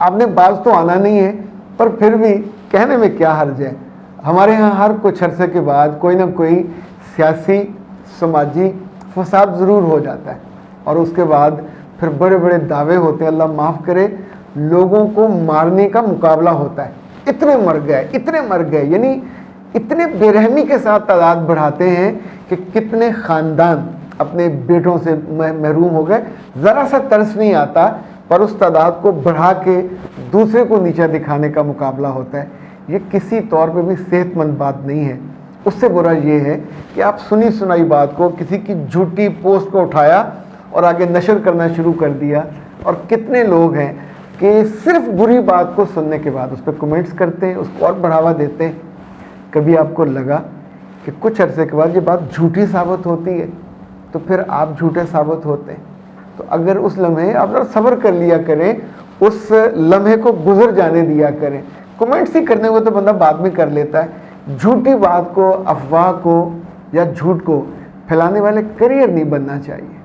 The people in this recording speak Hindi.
आपने बाज तो आना नहीं है, पर फिर भी कहने में क्या हर्ज है। हमारे यहाँ हर कुछ अरसे के बाद कोई ना कोई सियासी समाजी फसाद ज़रूर हो जाता है, और उसके बाद फिर बड़े बड़े दावे होते हैं, अल्लाह माफ़ करे, लोगों को मारने का मुकाबला होता है। इतने मर गए, यानी इतने बेरहमी के साथ तादाद बढ़ाते हैं कि कितने ख़ानदान अपने बेटों से महरूम हो गए। ज़रा सा तरस नहीं आता, पर उस तादाद को बढ़ा के दूसरे को नीचा दिखाने का मुकाबला होता है। ये किसी तौर पे भी सेहतमंद बात नहीं है। उससे बुरा ये है कि आप सुनी सुनाई बात को, किसी की झूठी पोस्ट को उठाया और आगे नशर करना शुरू कर दिया, और कितने लोग हैं कि सिर्फ बुरी बात को सुनने के बाद उस पर कमेंट्स करते हैं, उसको और बढ़ावा देते हैं। कभी आपको लगा कि कुछ अरसे के बाद ये बात झूठी साबित होती है, तो फिर आप झूठे साबित होते हैं। तो अगर उस लम्हे आप जरा सब्र कर लिया करें, उस लम्हे को गुजर जाने दिया करें। कमेंट्स ही करने को तो बंदा बाद में कर लेता है। झूठी बात को, अफवाह को या झूठ को फैलाने वाले करियर नहीं बनना चाहिए।